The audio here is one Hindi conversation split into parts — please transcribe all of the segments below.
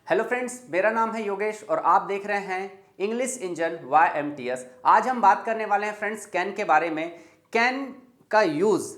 हेलो फ्रेंड्स, मेरा नाम है योगेश और आप देख रहे हैं इंग्लिश इंजन YMTS। आज हम बात करने वाले हैं फ्रेंड्स कैन के बारे में। कैन का यूज़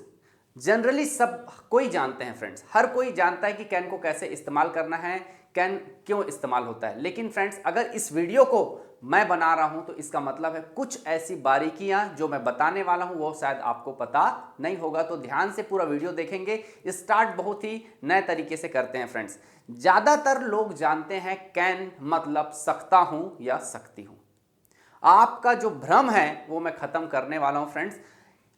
जनरली सब कोई जानते हैं फ्रेंड्स, हर कोई जानता है कि कैन को कैसे इस्तेमाल करना है, कैन क्यों इस्तेमाल होता है। लेकिन फ्रेंड्स अगर इस वीडियो को मैं बना रहा हूं तो इसका मतलब है कुछ ऐसी बारीकियां जो मैं बताने वाला हूं वो शायद आपको पता नहीं होगा, तो ध्यान से पूरा वीडियो देखेंगे। स्टार्ट बहुत ही नए तरीके से करते हैं फ्रेंड्स। ज़्यादातर लोग जानते हैं कैन मतलब सकता हूं या सकती हूं। आपका जो भ्रम है वो मैं खत्म करने वाला हूं फ्रेंड्स।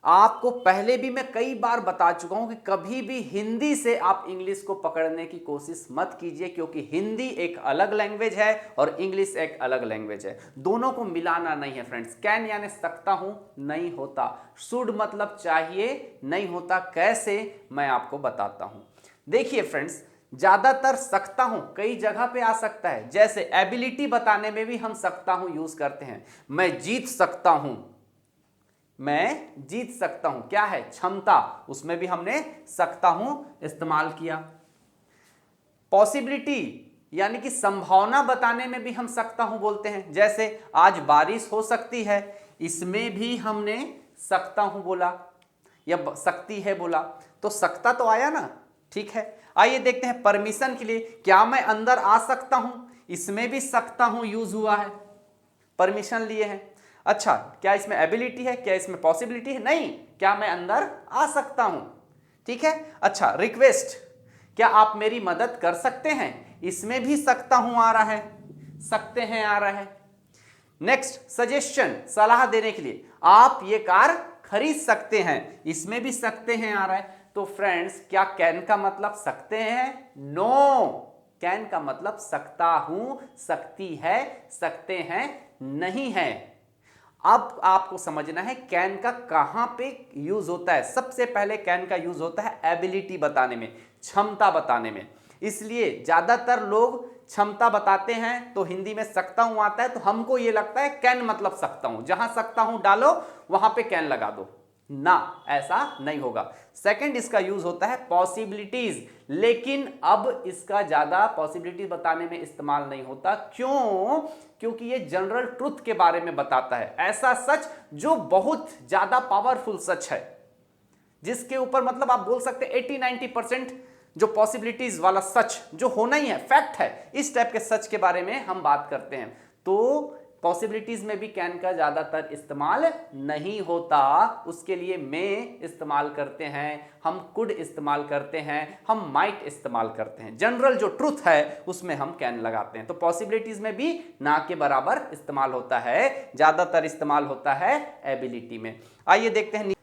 आपको पहले भी मैं कई बार बता चुका हूं कि कभी भी हिंदी से आप इंग्लिश को पकड़ने की कोशिश मत कीजिए, क्योंकि हिंदी एक अलग लैंग्वेज है और इंग्लिश एक अलग लैंग्वेज है। दोनों को मिलाना नहीं है फ्रेंड्स। कैन यानी सकता हूं नहीं होता, शुड मतलब चाहिए नहीं होता। कैसे, मैं आपको बताता हूं। देखिए फ्रेंड्स, ज्यादातर सकता हूं कई जगह पे आ सकता है, जैसे एबिलिटी बताने में भी हम सकता हूं यूज करते हैं। मैं जीत सकता हूं, मैं जीत सकता हूं, क्या है क्षमता, उसमें भी हमने सकता हूं इस्तेमाल किया। पॉसिबिलिटी यानी कि संभावना बताने में भी हम सकता हूं बोलते हैं, जैसे आज बारिश हो सकती है, इसमें भी हमने सकता हूं बोला या सकती है बोला, तो सकता तो आया ना। ठीक है, आइए देखते हैं परमिशन के लिए। क्या मैं अंदर आ सकता हूं, इसमें भी सकता हूं यूज हुआ है, परमिशन लिए हैं। अच्छा, क्या इसमें एबिलिटी है, क्या इसमें पॉसिबिलिटी है? नहीं, क्या मैं अंदर आ सकता हूं। ठीक है। अच्छा, रिक्वेस्ट, क्या आप मेरी मदद कर सकते हैं, इसमें भी सकता हूं आ रहा है, सकते हैं आ रहा है। नेक्स्ट, सजेशन, सलाह देने के लिए, आप ये कार खरीद सकते हैं, इसमें भी सकते हैं आ रहा है। तो फ्रेंड्स, क्या कैन का मतलब सकते हैं? नो, कैन का मतलब सकता हूं, सकती है, सकते हैं नहीं है। अब आपको समझना है कैन का कहां पे यूज होता है। सबसे पहले कैन का यूज होता है एबिलिटी बताने में, क्षमता बताने में। इसलिए ज्यादातर लोग क्षमता बताते हैं तो हिंदी में सकता हूं आता है, तो हमको यह लगता है कैन मतलब सकता हूं, जहां सकता हूं डालो वहां पे कैन लगा दो ना, ऐसा नहीं होगा। सेकंड, इसका यूज होता है पॉसिबिलिटीज, लेकिन अब इसका ज्यादा पॉसिबिलिटीज बताने में इस्तेमाल नहीं होता। क्यों? क्योंकि ये जनरल ट्रुथ के बारे में बताता है, ऐसा सच जो बहुत ज्यादा पावरफुल सच है, जिसके ऊपर मतलब आप बोल सकते 80-90% जो पॉसिबिलिटीज वाला सच जो होना ही है, फैक्ट है, इस टाइप के सच के बारे में हम बात करते हैं। तो पॉसिबिलिटीज में भी कैन का ज्यादातर इस्तेमाल नहीं होता। उसके लिए में इस्तेमाल करते हैं, हम कुड इस्तेमाल करते हैं, हम माइट इस्तेमाल करते हैं। जनरल जो ट्रुथ है उसमें हम कैन लगाते हैं। तो पॉसिबिलिटीज में भी ना के बराबर इस्तेमाल होता है, ज्यादातर इस्तेमाल होता है एबिलिटी में। आइए देखते हैं,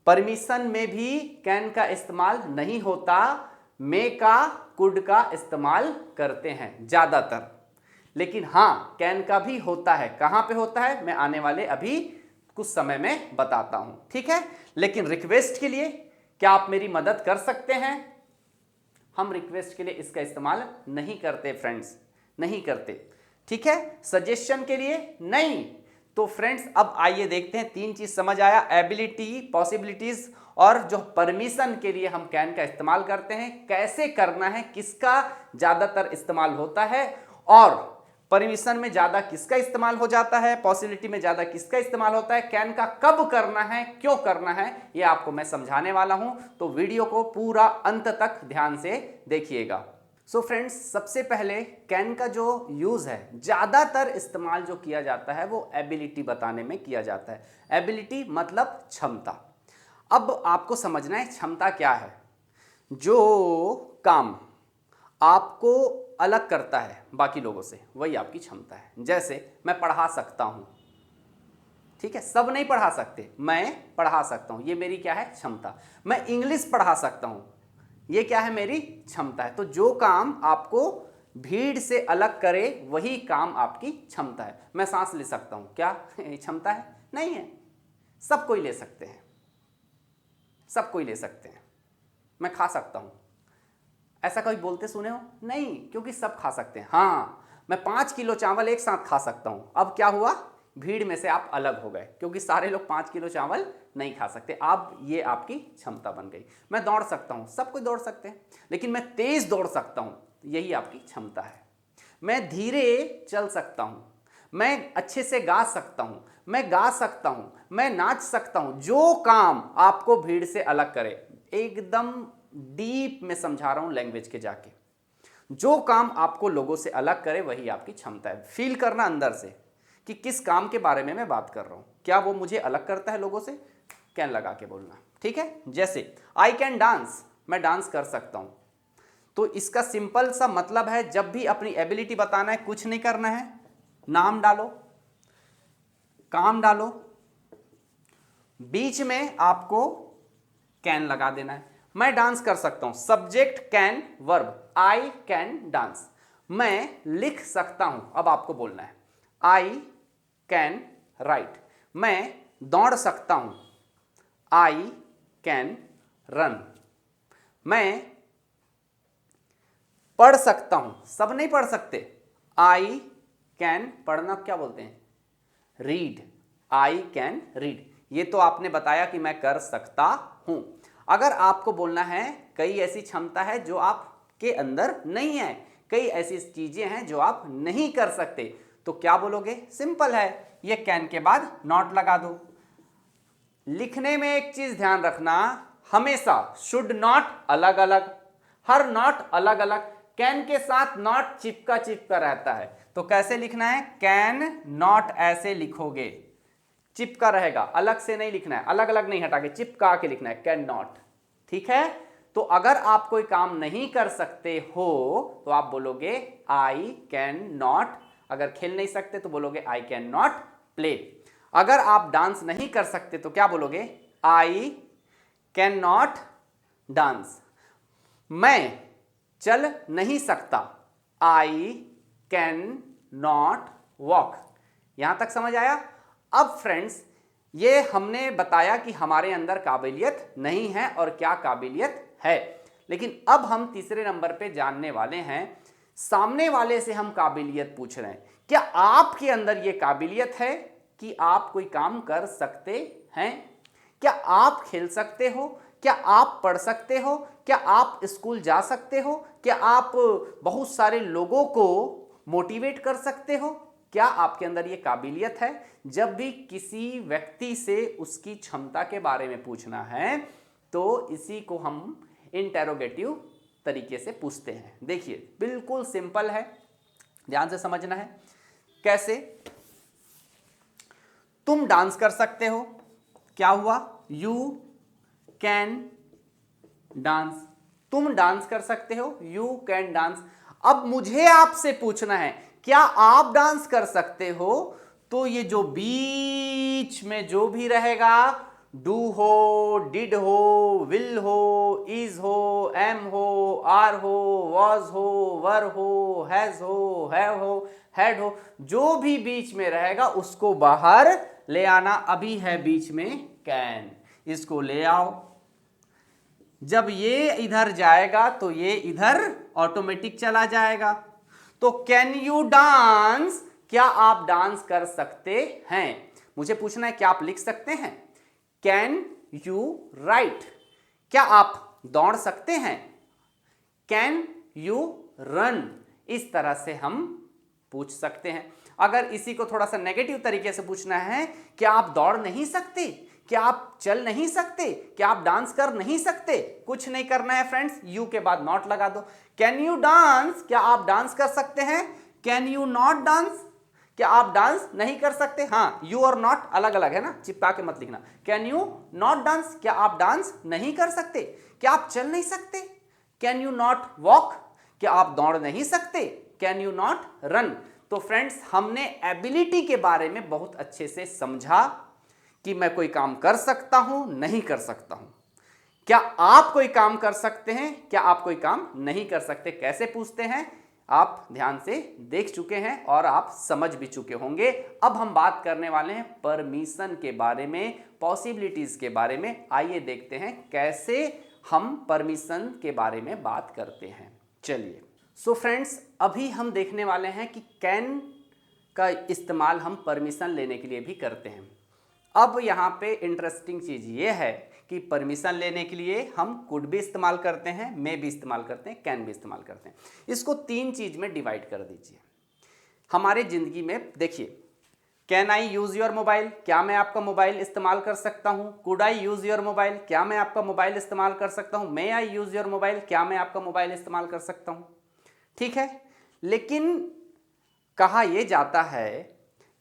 परमिशन में भी कैन का इस्तेमाल नहीं होता, मे का कुड का इस्तेमाल करते हैं ज्यादातर। लेकिन हां, कैन का भी होता है। कहां पे होता है मैं आने वाले अभी कुछ समय में बताता हूं, ठीक है। लेकिन रिक्वेस्ट के लिए, क्या आप मेरी मदद कर सकते हैं, हम रिक्वेस्ट के लिए इसका इस्तेमाल नहीं करते फ्रेंड्स, नहीं करते। ठीक है, सजेशन के लिए नहीं। तो फ्रेंड्स अब आइए देखते हैं, तीन चीज समझ आया, एबिलिटी, पॉसिबिलिटीज और जो परमिशन के लिए हम कैन का इस्तेमाल करते हैं, कैसे करना है, किसका ज्यादातर इस्तेमाल होता है, और परमिशन में ज्यादा किसका इस्तेमाल हो जाता है, पॉसिबिलिटी में ज्यादा किसका इस्तेमाल होता है, कैन का कब करना है, क्यों करना है, ये आपको मैं समझाने वाला हूं। तो वीडियो को पूरा अंत तक ध्यान से देखिएगा। सो फ्रेंड्स, सबसे पहले कैन का जो यूज है, ज्यादातर इस्तेमाल जो किया जाता है वो एबिलिटी बताने में किया जाता है। एबिलिटी मतलब क्षमता। अब आपको समझना है क्षमता क्या है। जो काम आपको अलग करता है बाकी लोगों से, वही आपकी क्षमता है। जैसे मैं पढ़ा सकता हूं, ठीक है, सब नहीं पढ़ा सकते, मैं पढ़ा सकता हूं, ये मेरी क्या है, क्षमता। मैं इंग्लिश पढ़ा सकता हूं, ये क्या है, मेरी क्षमता है। तो जो काम आपको भीड़ से अलग करे वही काम आपकी क्षमता है। मैं सांस ले सकता हूं, क्या क्षमता है? नहीं है। सब कोई ले सकते हैं, सब कोई ले सकते हैं। मैं खा सकता हूं, ऐसा कभी बोलते सुने हो? नहीं, क्योंकि सब खा सकते हैं। हाँ, मैं 5 किलो चावल एक साथ खा सकता हूं। अब क्या हुआ, भीड़ में से आप अलग हो गए, क्योंकि सारे लोग 5 किलो चावल नहीं खा सकते। अब ये आपकी क्षमता बन गई। मैं दौड़ सकता हूं, सब कोई दौड़ सकते हैं, लेकिन मैं तेज दौड़ सकता हूं, यही आपकी क्षमता है। मैं धीरे चल सकता हूं, मैं अच्छे से गा सकता हूं, मैं गा सकता हूं, मैं नाच सकता हूं। जो काम आपको भीड़ से अलग करे, एकदम डीप में समझा रहा हूं लैंग्वेज के जाके, जो काम आपको लोगों से अलग करे वही आपकी क्षमता है। फील करना अंदर से कि किस काम के बारे में मैं बात कर रहा हूं, क्या वो मुझे अलग करता है लोगों से, कैन लगा के बोलना, ठीक है। जैसे आई कैन डांस, मैं डांस कर सकता हूं। तो इसका सिंपल सा मतलब है, जब भी अपनी एबिलिटी बताना है, कुछ नहीं करना है, नाम डालो, काम डालो, बीच में आपको कैन लगा देना है। मैं डांस कर सकता हूं, subject can, verb I can dance. मैं लिख सकता हूं, अब आपको बोलना है आई कैन राइट। मैं दौड़ सकता हूं, आई कैन रन। मैं पढ़ सकता हूं, सब नहीं पढ़ सकते, आई कैन, पढ़ना क्या बोलते हैं, रीड, आई कैन रीड। ये तो आपने बताया कि मैं कर सकता हूं। अगर आपको बोलना है कई ऐसी क्षमता है जो आपके अंदर नहीं है, कई ऐसी चीजें हैं जो आप नहीं कर सकते, तो क्या बोलोगे, सिंपल है, ये कैन के बाद नॉट लगा दो। लिखने में एक चीज ध्यान रखना, हमेशा शुड नॉट अलग अलग, हर नॉट अलग अलग, कैन के साथ नॉट चिपका चिपका रहता है। तो कैसे लिखना है, कैन नॉट ऐसे लिखोगे, चिपका रहेगा, अलग से नहीं लिखना है, अलग अलग नहीं हटा के, चिपका के लिखना है, कैन नॉट, ठीक है। तो अगर आप कोई काम नहीं कर सकते हो तो आप बोलोगे आई कैन नॉट। अगर खेल नहीं सकते तो बोलोगे आई कैन नॉट प्ले। अगर आप डांस नहीं कर सकते तो क्या बोलोगे, आई कैन नॉट डांस। मैं चल नहीं सकता, आई कैन नॉट वॉक। यहां तक समझ आया। अब फ्रेंड्स, ये हमने बताया कि हमारे अंदर काबिलियत नहीं है और क्या काबिलियत है, लेकिन अब हम तीसरे नंबर पे जानने वाले हैं, सामने वाले से हम काबिलियत पूछ रहे हैं, क्या आपके अंदर ये काबिलियत है कि आप कोई काम कर सकते हैं? क्या आप खेल सकते हो? क्या आप पढ़ सकते हो? क्या आप स्कूल जा सकते हो? क्या आप बहुत सारे लोगों को मोटिवेट कर सकते हो? क्या आपके अंदर ये काबिलियत है? जब भी किसी व्यक्ति से उसकी क्षमता के बारे में पूछना है तो इसी को हम इंटेरोगेटिव तरीके से पूछते हैं। देखिए बिल्कुल सिंपल है, ध्यान से समझना है। कैसे? तुम डांस कर सकते हो, क्या हुआ, यू कैन डांस। तुम डांस कर सकते हो, यू कैन डांस। अब मुझे आपसे पूछना है क्या आप डांस कर सकते हो, तो ये जो बीच में जो भी रहेगा, डू हो, डिड हो, विल हो, इज हो, एम हो, आर हो, वॉज हो, वर हो, हैज हो, हैव हो, हैड हो, जो भी बीच में रहेगा उसको बाहर ले आना। अभी है बीच में कैन, इसको ले आओ। जब ये इधर जाएगा तो ये इधर ऑटोमेटिक चला जाएगा। तो कैन यू डांस, क्या आप डांस कर सकते हैं? मुझे पूछना है क्या आप लिख सकते हैं? कैन यू राइट, क्या आप दौड़ सकते हैं? Can you run. इस तरह से हम पूछ सकते हैं। अगर इसी को थोड़ा सा नेगेटिव तरीके से पूछना है, क्या आप दौड़ नहीं सकते? क्या आप चल नहीं सकते? क्या आप डांस कर नहीं सकते? कुछ नहीं करना है फ्रेंड्स, यू के बाद नॉट लगा दो। कैन यू डांस, क्या आप डांस कर सकते हैं? कैन यू नॉट डांस, क्या आप डांस नहीं कर सकते? हाँ, यू और नॉट अलग अलग है ना, चिपका के मत लिखना। कैन यू नॉट डांस, क्या आप डांस नहीं कर सकते? क्या आप चल नहीं सकते? कैन यू नॉट वॉक, क्या आप दौड़ नहीं सकते? Can you not run. तो फ्रेंड्स, हमने एबिलिटी के बारे में बहुत अच्छे से समझा कि मैं कोई काम कर सकता हूं, नहीं कर सकता हूं। क्या आप कोई काम कर सकते हैं? क्या आप कोई काम नहीं कर सकते? कैसे पूछते हैं आप ध्यान से देख चुके हैं और आप समझ भी चुके होंगे। अब हम बात करने वाले हैं परमिशन के बारे में, पॉसिबिलिटीज के बारे में। आइए देखते हैं कैसे हम परमिशन के बारे में बात करते हैं। चलिए, सो फ्रेंड्स, अभी हम देखने वाले हैं कि कैन का इस्तेमाल हम परमिशन लेने के लिए भी करते हैं। अब यहाँ पे इंटरेस्टिंग चीज़ ये है कि परमिशन लेने के लिए हम कुड भी इस्तेमाल करते हैं, मे भी इस्तेमाल करते हैं, कैन भी इस्तेमाल करते हैं। इसको 3 चीज में डिवाइड कर दीजिए। हमारे जिंदगी में देखिए, can I use your mobile, क्या मैं आपका मोबाइल इस्तेमाल कर सकता हूं? Could I use your mobile, क्या मैं आपका मोबाइल इस्तेमाल कर सकता हूं? मे आई यूज योर मोबाइल, क्या मैं आपका मोबाइल इस्तेमाल कर सकता हूं? ठीक है, लेकिन कहा यह जाता है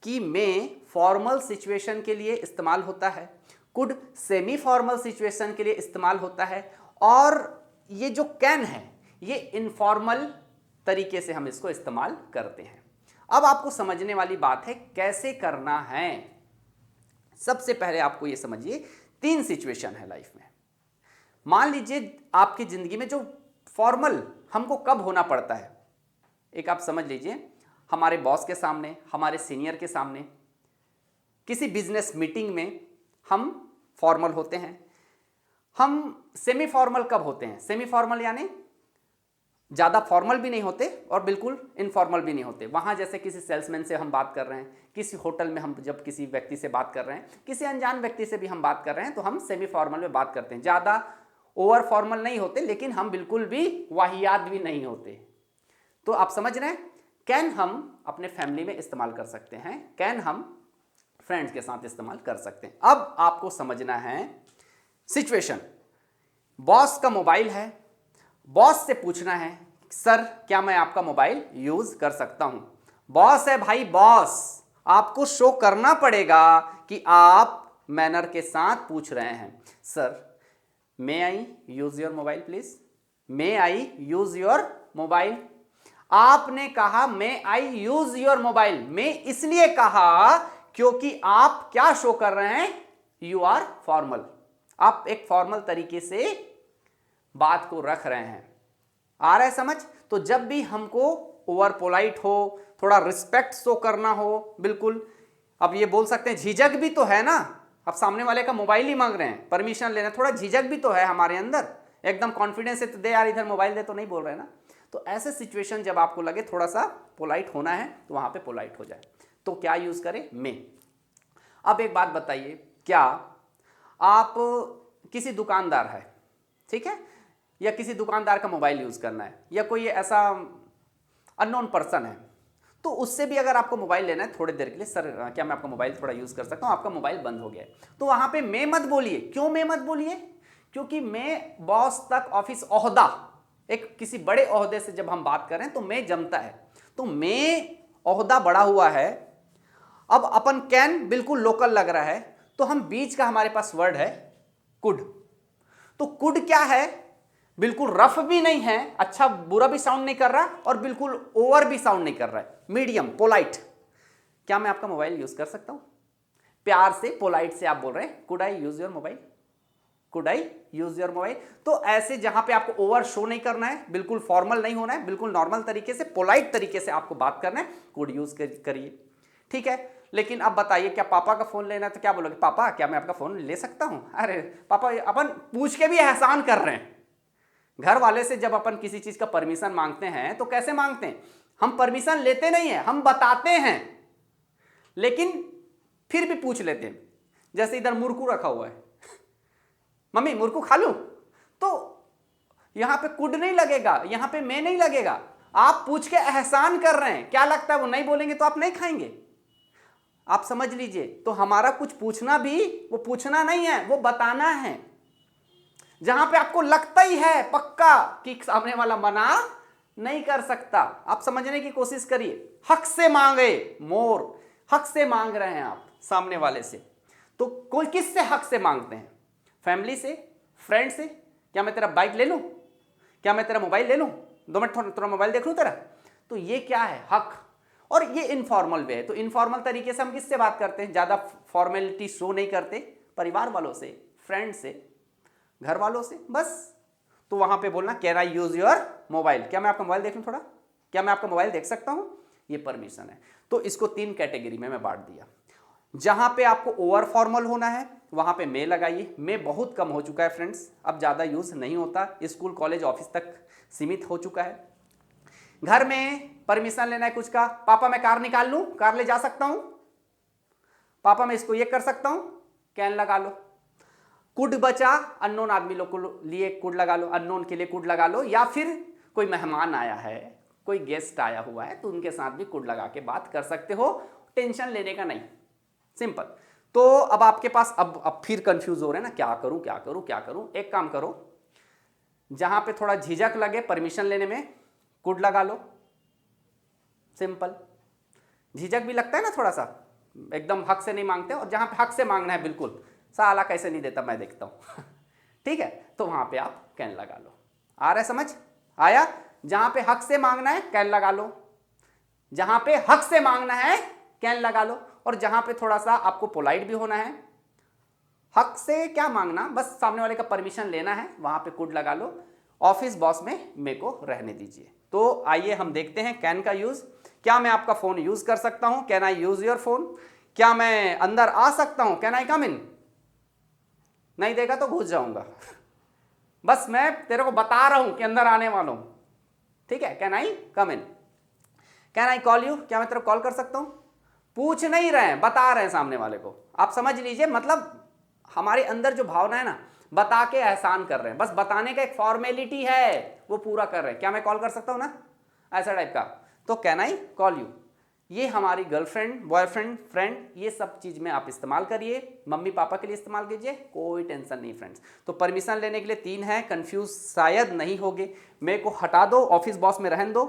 कि मे फॉर्मल सिचुएशन के लिए इस्तेमाल होता है, कुड सेमी फॉर्मल सिचुएशन के लिए इस्तेमाल होता है, और ये जो कैन है ये इनफॉर्मल तरीके से हम इसको इस्तेमाल करते हैं। अब आपको समझने वाली बात है कैसे करना है। सबसे पहले आपको ये समझिए, 3 सिचुएशन है लाइफ में। मान लीजिए आपकी जिंदगी में जो फॉर्मल हमको कब होना पड़ता है, एक आप समझ लीजिए, हमारे बॉस के सामने, हमारे सीनियर के सामने, किसी बिजनेस मीटिंग में हम फॉर्मल होते हैं। हम सेमी फॉर्मल कब होते हैं? सेमी फॉर्मल यानी ज़्यादा फॉर्मल भी नहीं होते और बिल्कुल इनफॉर्मल भी नहीं होते। वहाँ जैसे किसी सेल्समैन से हम बात कर रहे हैं, किसी होटल में हम जब किसी व्यक्ति से बात कर रहे हैं, किसी अनजान व्यक्ति से भी हम बात कर रहे हैं, तो हम सेमी फॉर्मल में बात करते हैं। ज़्यादा ओवर फॉर्मल नहीं होते, लेकिन हम बिल्कुल भी वाहियात भी नहीं होते। तो आप समझ रहे हैं, कैन हम अपने फैमिली में इस्तेमाल कर सकते हैं, कैन हम फ्रेंड्स के साथ इस्तेमाल कर सकते हैं। अब आपको समझना है सिचुएशन, बॉस का मोबाइल है, बॉस से पूछना है सर क्या मैं आपका मोबाइल यूज कर सकता हूं? बॉस है भाई, बॉस, आपको शो करना पड़ेगा कि आप मैनर के साथ पूछ रहे हैं। Sir may I use your mobile please, may I use your mobile. आपने कहा मे आई यूज योर मोबाइल, मैं इसलिए कहा क्योंकि आप क्या शो कर रहे हैं, यू आर फॉर्मल। आप एक फॉर्मल तरीके से बात को रख रहे हैं। आ रहा है समझ? तो जब भी हमको ओवर पोलाइट हो, थोड़ा रिस्पेक्ट शो करना हो, बिल्कुल, अब ये बोल सकते हैं झिझक भी तो है ना, अब सामने वाले का मोबाइल ही मांग रहे हैं, परमिशन लेना, थोड़ा झिझक भी तो है हमारे अंदर, एकदम कॉन्फिडेंस से तो दे यार इधर मोबाइल दे, तो नहीं बोल रहे ना। तो ऐसे सिचुएशन जब आपको लगे थोड़ा सा पोलाइट होना है तो वहां पे पोलाइट हो जाए। तो क्या यूज करें? मे। अब एक बात बताइए, क्या आप किसी दुकानदार है, ठीक है, या किसी दुकानदार का मोबाइल यूज करना है, या कोई ऐसा अननोन पर्सन है, तो उससे भी अगर आपको मोबाइल लेना है थोड़ी देर के लिए, सर क्या मैं आपका मोबाइल थोड़ा यूज कर सकता हूं, आपका मोबाइल बंद हो गया है, तो वहां पे मैं मत बोलिए। क्यों मैं मत बोलिए? क्योंकि मैं बॉस तक ऑफिस ओहदा, एक किसी बड़े ओहदे से जब हम बात करें तो मैं जमता है, तो मैं ओहदा बढ़ा हुआ है। अब अपन कैन बिल्कुल लोकल लग रहा है, तो हम बीच का हमारे पास वर्ड है कुड। तो कुड क्या है? बिल्कुल रफ भी नहीं है, अच्छा बुरा भी साउंड नहीं कर रहा, और बिल्कुल ओवर भी साउंड नहीं कर रहा है, मीडियम पोलाइट। क्या मैं आपका मोबाइल यूज कर सकता हूं? प्यार से पोलाइट से आप बोल रहे हैं could I use your mobile, could I use your mobile. तो ऐसे जहां पे आपको ओवर शो नहीं करना है, बिल्कुल फॉर्मल नहीं होना है, बिल्कुल नॉर्मल तरीके से, पोलाइट तरीके से आपको बात करना है, कुड यूज करिए, ठीक है। लेकिन अब बताइए, क्या पापा का फोन लेना है तो क्या बोलोगे? पापा क्या मैं आपका फोन ले सकता हूं? अरे पापा, अपन पूछ के भी एहसान कर रहे हैं। घर वाले से जब अपन किसी चीज का परमिशन मांगते हैं तो कैसे मांगते हैं? हम परमिशन लेते नहीं है, हम बताते हैं, लेकिन फिर भी पूछ लेते हैं। जैसे इधर मुरकू रखा हुआ है, मम्मी मुरकू खा लूं, तो यहां पे कुड नहीं लगेगा, यहां पे मैं नहीं लगेगा, आप पूछ के एहसान कर रहे हैं। क्या लगता है वो नहीं बोलेंगे तो आप नहीं खाएंगे? आप समझ लीजिए, तो हमारा कुछ पूछना भी वो पूछना नहीं है, वो बताना है। जहां पे आपको लगता ही है पक्का कि सामने वाला मना नहीं कर सकता, आप समझने की कोशिश करिए। हक से मांगे, मोर हक से मांग रहे हैं आप सामने वाले से, तो कोई किस से हक से मांगते हैं? फैमिली से, फ्रेंड से? क्या मैं तेरा बाइक ले लूं? क्या मैं तेरा मोबाइल ले लूं? 2 मिनट थोड़ा मोबाइल देख लूं तेरा? तो ये क्या है? हक। और ये इनफॉर्मल वे है। तो इनफॉर्मल तरीके से हम किससे बात करते हैं? ज्यादा फॉर्मेलिटी शो नहीं करते, परिवार वालों से, फ्रेंड से, घर वालों से, बस। तो वहां पे बोलना can I use your mobile, क्या मैं आपका मोबाइल देख लूं थोड़ा? क्या मैं आपका मोबाइल देख सकता हूं? ये परमिशन है। तो इसको 3 कैटेगरी में मैं बांट दिया। जहां पे आपको ओवर फॉर्मल होना है वहां पे मे लगाइए। मे बहुत कम हो चुका है फ्रेंड्स, अब ज्यादा यूज नहीं होता, स्कूल कॉलेज ऑफिस तक सीमित हो चुका है। घर में परमिशन लेना है कुछ का, पापा मैं कार निकाल लूं, कार ले जा सकता हूं, पापा मैं इसको ये कर सकता हूं, कैन लगा लो। कुड बचा, अननोन आदमी लोग को लिए कुड लगा लो, अननोन के लिए कुड लगा लो, या फिर कोई मेहमान आया है, कोई गेस्ट आया हुआ है तो उनके साथ भी कुड लगा के बात कर सकते हो, टेंशन लेने का नहीं, सिंपल। तो अब आपके पास अब फिर कंफ्यूज हो रहे हैं ना, क्या करूं क्या करूं क्या करूं। एक काम करो, जहां पे थोड़ा झिझक लगे परमिशन लेने में, कुड लगा लो, सिंपल। झिझक भी लगता है ना थोड़ा सा, एकदम हक से नहीं मांगते, और जहां पे हक से मांगना है बिल्कुल, साला कैसे नहीं देता मैं देखता हूं ठीक है, तो वहां पे आप कैन लगा लो। आ रहा है समझ आया? जहां पे हक से मांगना है कैन लगा लो, जहां पे हक से मांगना है कैन लगा लो, और जहां पे थोड़ा सा आपको पोलाइट भी होना है, हक से क्या मांगना, बस सामने वाले का परमिशन लेना है, वहां पे कुड लगा लो। ऑफिस बॉस में मेरे को रहने दीजिए। तो आइए हम देखते हैं कैन का यूज। क्या मैं आपका फोन यूज कर सकता हूं? Can I use your phone? क्या मैं अंदर आ सकता हूं? कैन आई कम इन? नहीं देगा तो घुस जाऊंगा बस मैं तेरे को बता रहा हूं कि अंदर आने वाला हूं, ठीक है? Can I come in? Can I call you? क्या मैं तेरे को कॉल कर सकता हूं? पूछ नहीं रहे हैं, बता रहे हैं सामने वाले को। आप समझ लीजिए, मतलब हमारे अंदर जो भावना है ना, बता के एहसान कर रहे हैं, बस बताने का एक फॉर्मेलिटी है, वो पूरा कर रहे हैं। क्या मैं कॉल कर सकता हूं ना, ऐसा टाइप का। तो कैन आई कॉल यू, ये हमारी गर्लफ्रेंड, बॉयफ्रेंड, फ्रेंड, ये सब चीज में आप इस्तेमाल करिए। मम्मी पापा के लिए इस्तेमाल कीजिए, कोई टेंशन नहीं फ्रेंड्स। तो परमिशन लेने के लिए 3 है, कंफ्यूज शायद नहीं होगे। मेरे को हटा दो, ऑफिस बॉस में रहने दो,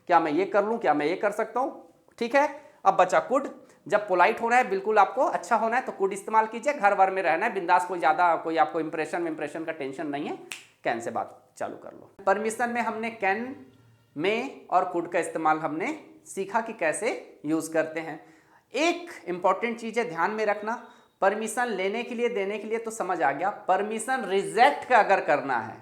क्या मैं ये कर लूं, क्या मैं ये कर सकता हूं, ठीक है? अब बचा कुड। जब पोलाइट होना है, बिल्कुल आपको अच्छा होना है, तो कुड इस्तेमाल कीजिए। घर भर में रहना है बिंदास, कोई ज्यादा कोई आपको इंप्रेशन का टेंशन नहीं है, कैन से बात चालू कर लो। परमिशन में हमने कैन में और कुड का इस्तेमाल हमने सीखा कि कैसे यूज करते हैं। एक इंपॉर्टेंट चीज है, ध्यान में रखना, परमिशन लेने के लिए, देने के लिए तो समझ आ गया। परमिशन रिजेक्ट का अगर करना है,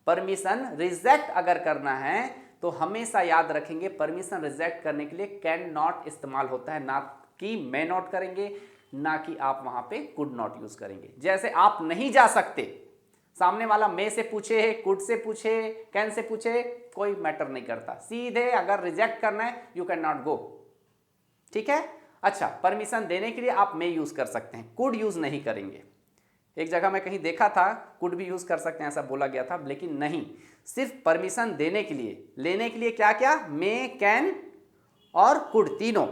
परमिशन रिजेक्ट अगर करना है तो हमेशा याद रखेंगे, परमिशन रिजेक्ट करने के लिए कैन नॉट इस्तेमाल होता है, ना कि मे नॉट करेंगे, ना कि आप वहां पे कुड नॉट यूज करेंगे। जैसे आप नहीं जा सकते, सामने वाला मे से पूछे, कुड से पूछे, कैन से पूछे, कोई मैटर नहीं करता, सीधे अगर रिजेक्ट करना है यू कैन नॉट गो, ठीक है? अच्छा, परमिशन देने के लिए आप मे यूज कर सकते हैं, कुड यूज नहीं करेंगे। एक जगह मैं कहीं देखा था कुड भी यूज कर सकते हैं ऐसा बोला गया था, लेकिन नहीं, सिर्फ परमिशन देने के लिए। लेने के लिए क्या क्या? मे, कैन और कुड, तीनों।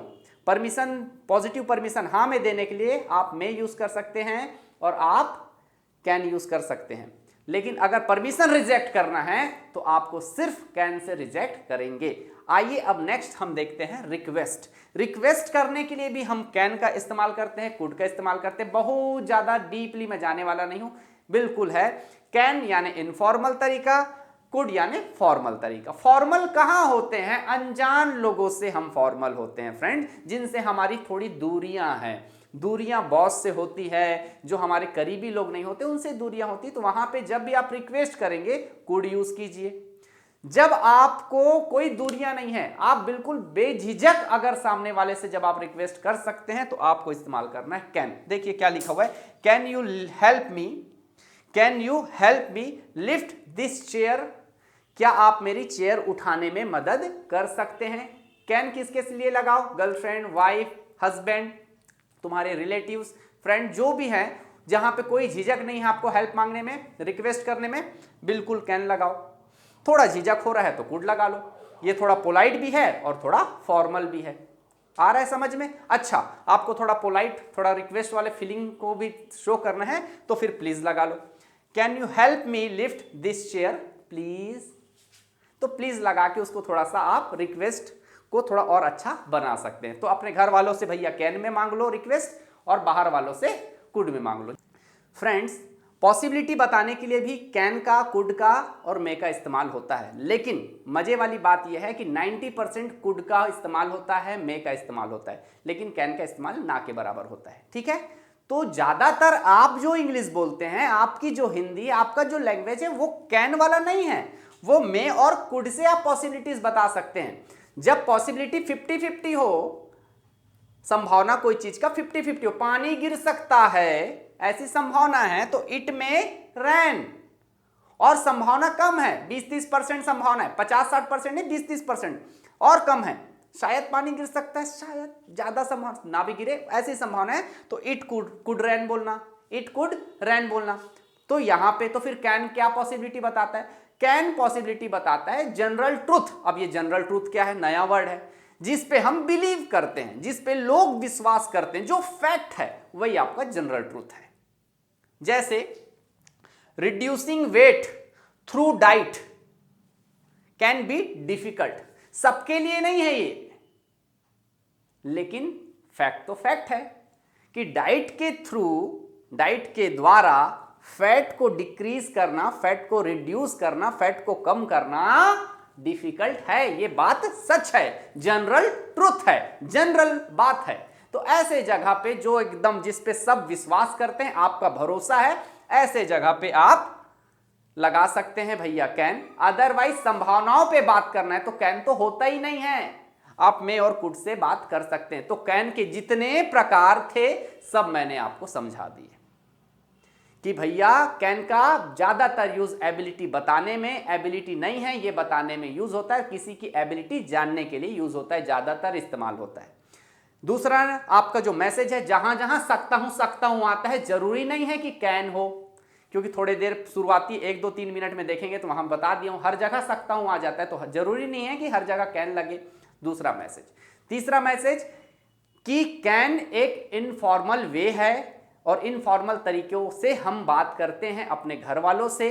परमिशन, पॉजिटिव परमिशन हाँ में देने के लिए आप मे यूज कर सकते हैं और आप कैन यूज कर सकते हैं। लेकिन अगर परमिशन रिजेक्ट करना है तो आपको सिर्फ कैन से रिजेक्ट करेंगे। आइए अब नेक्स्ट हम देखते हैं रिक्वेस्ट। रिक्वेस्ट करने के लिए भी हम कैन का इस्तेमाल करते हैं, कुड का इस्तेमाल करते हैं। बहुत ज्यादा डीपली मैं जाने वाला नहीं हूं, बिल्कुल है। कैन यानी इनफॉर्मल तरीका, कुड यानी फॉर्मल तरीका। फॉर्मल कहां होते हैं? अनजान लोगों से हम फॉर्मल होते हैं फ्रेंड, जिनसे हमारी थोड़ी दूरियां हैं। दूरियां बॉस से होती है, जो हमारे करीबी लोग नहीं होते उनसे दूरियां होती, तो वहां पे जब भी आप रिक्वेस्ट करेंगे कुड यूज कीजिए। जब आपको कोई दूरियां नहीं है, आप बिल्कुल बेझिझक अगर सामने वाले से जब आप रिक्वेस्ट कर सकते हैं, तो आपको इस्तेमाल करना है कैन। देखिए क्या लिखा हुआ है, can you help me, can you help me lift this chair? क्या आप मेरी चेयर उठाने में मदद कर सकते हैं? कैन किसके लिए लगाओ? गर्लफ्रेंड, वाइफ, हस्बैंड, तुम्हारे रिलेटिव्स, फ्रेंड, जो भी है, जहां पे कोई झिझक नहीं है आपको हेल्प मांगने में, रिक्वेस्ट करने में, बिल्कुल कैन लगाओ। थोड़ा झिझक हो रहा है तो कुड लगा लो, ये थोड़ा पोलाइट भी है और थोड़ा फॉर्मल भी है। आ रहा है समझ में? अच्छा, आपको थोड़ा पोलाइट, थोड़ा रिक्वेस्ट वाले फीलिंग को भी शो करना है तो फिर प्लीज लगा लो। Can you help me lift this chair please? तो प्लीज लगा के उसको थोड़ा सा आप रिक्वेस्ट को थोड़ा और अच्छा बना सकते हैं। तो अपने घर वालों से भैया कैन में मांग लो रिक्वेस्ट, और बाहर वालों से कुड में मांग लो। फ्रेंड्स, पॉसिबिलिटी बताने के लिए भी कैन का, कुड का और मे का इस्तेमाल होता है, लेकिन मजे वाली बात यह है कि 90% कुड का इस्तेमाल होता है, मे का इस्तेमाल होता है, लेकिन कैन का इस्तेमाल ना के बराबर होता है, ठीक है? तो ज्यादातर आप जो इंग्लिश बोलते हैं, आपकी जो हिंदी, आपका जो लैंग्वेज है, वो कैन वाला नहीं है, वो मे और कुड से आप पॉसिबिलिटीज बता सकते हैं। जब पॉसिबिलिटी 50-50 हो, संभावना कोई चीज का 50-50 हो, पानी गिर सकता है ऐसी संभावना है, तो इट में रैन, और संभावना कम है, 20-30% संभावना है, 50-60% नहीं, 20-30% और कम है, शायद पानी गिर सकता है, शायद ज्यादा संभावना ना भी गिरे, ऐसी संभावना है, तो इट कुड रैन बोलना, इट कुड रैन बोलना। तो यहां पे तो फिर कैन क्या पॉसिबिलिटी बताता है? कैन पॉसिबिलिटी बताता है जनरल ट्रूथ। अब ये जनरल ट्रूथ क्या है? नया वर्ड है, जिस पे हम बिलीव करते हैं, जिस पे लोग विश्वास करते हैं, जो फैक्ट है वही आपका जनरल ट्रूथ है। जैसे reducing weight through diet can be difficult, सबके लिए नहीं है ये, लेकिन फैक्ट तो फैक्ट है कि डाइट के थ्रू, डाइट के द्वारा फैट को डिक्रीज करना, फैट को रिड्यूस करना, फैट को कम करना डिफिकल्ट है। ये बात सच है, जनरल ट्रुथ है, जनरल बात है। तो ऐसे जगह पे जो एकदम जिस पे सब विश्वास करते हैं, आपका भरोसा है, ऐसे जगह पे आप लगा सकते हैं भैया कैन। अदरवाइज संभावनाओं पे बात करना है तो कैन तो होता ही नहीं है, आप मे और कुड से बात कर सकते हैं। तो कैन के जितने प्रकार थे सब मैंने आपको समझा दिए कि भैया कैन का ज्यादातर यूज एबिलिटी बताने में, एबिलिटी नहीं है ये बताने में यूज होता है, किसी की एबिलिटी जानने के लिए यूज होता है, ज्यादातर इस्तेमाल होता है। दूसरा आपका जो मैसेज है, जहां जहां सकता हूं आता है, जरूरी नहीं है कि कैन हो, क्योंकि थोड़ी देर शुरुआती 1, 2, 3 मिनट में देखेंगे तो वहां बता दिया हूं हर जगह सकता हूं आ जाता है, तो जरूरी नहीं है कि हर जगह कैन लगे। दूसरा मैसेज। तीसरा मैसेज कि कैन एक इनफॉर्मल वे है और इनफॉर्मल तरीकों से हम बात करते हैं अपने घर वालों से,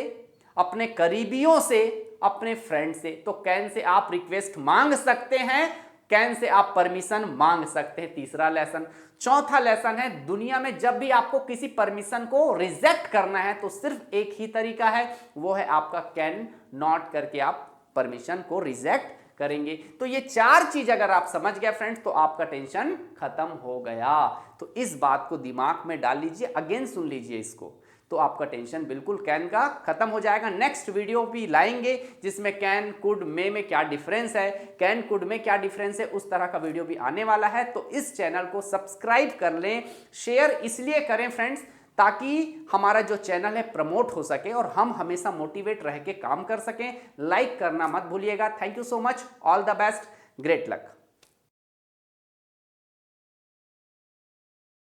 अपने करीबियों से, अपने फ्रेंड से। तो कैन से आप रिक्वेस्ट मांग सकते हैं, कैन से आप परमिशन मांग सकते हैं। तीसरा लेसन। चौथा लेसन है, दुनिया में जब भी आपको किसी परमिशन को रिजेक्ट करना है तो सिर्फ एक ही तरीका है, वो है आपका कैन नॉट करके आप परमिशन को रिजेक्ट करेंगे। तो ये 4 चीज अगर आप समझ गए फ्रेंड्स तो आपका टेंशन खत्म हो गया। तो इस बात को दिमाग में डाल लीजिए, अगेन सुन लीजिए इसको, तो आपका टेंशन बिल्कुल कैन का खत्म हो जाएगा। नेक्स्ट वीडियो भी लाएंगे जिसमें कैन कुड में क्या डिफरेंस है, कैन कुड में क्या डिफरेंस है, उस तरह का वीडियो भी आने वाला है। तो इस चैनल को सब्सक्राइब कर लें, शेयर इसलिए करें फ्रेंड्स ताकि हमारा जो चैनल है प्रमोट हो सके और हम हमेशा मोटिवेट रह के काम कर सकें। लाइक करना मत भूलिएगा। Thank you so much, all the best, great luck.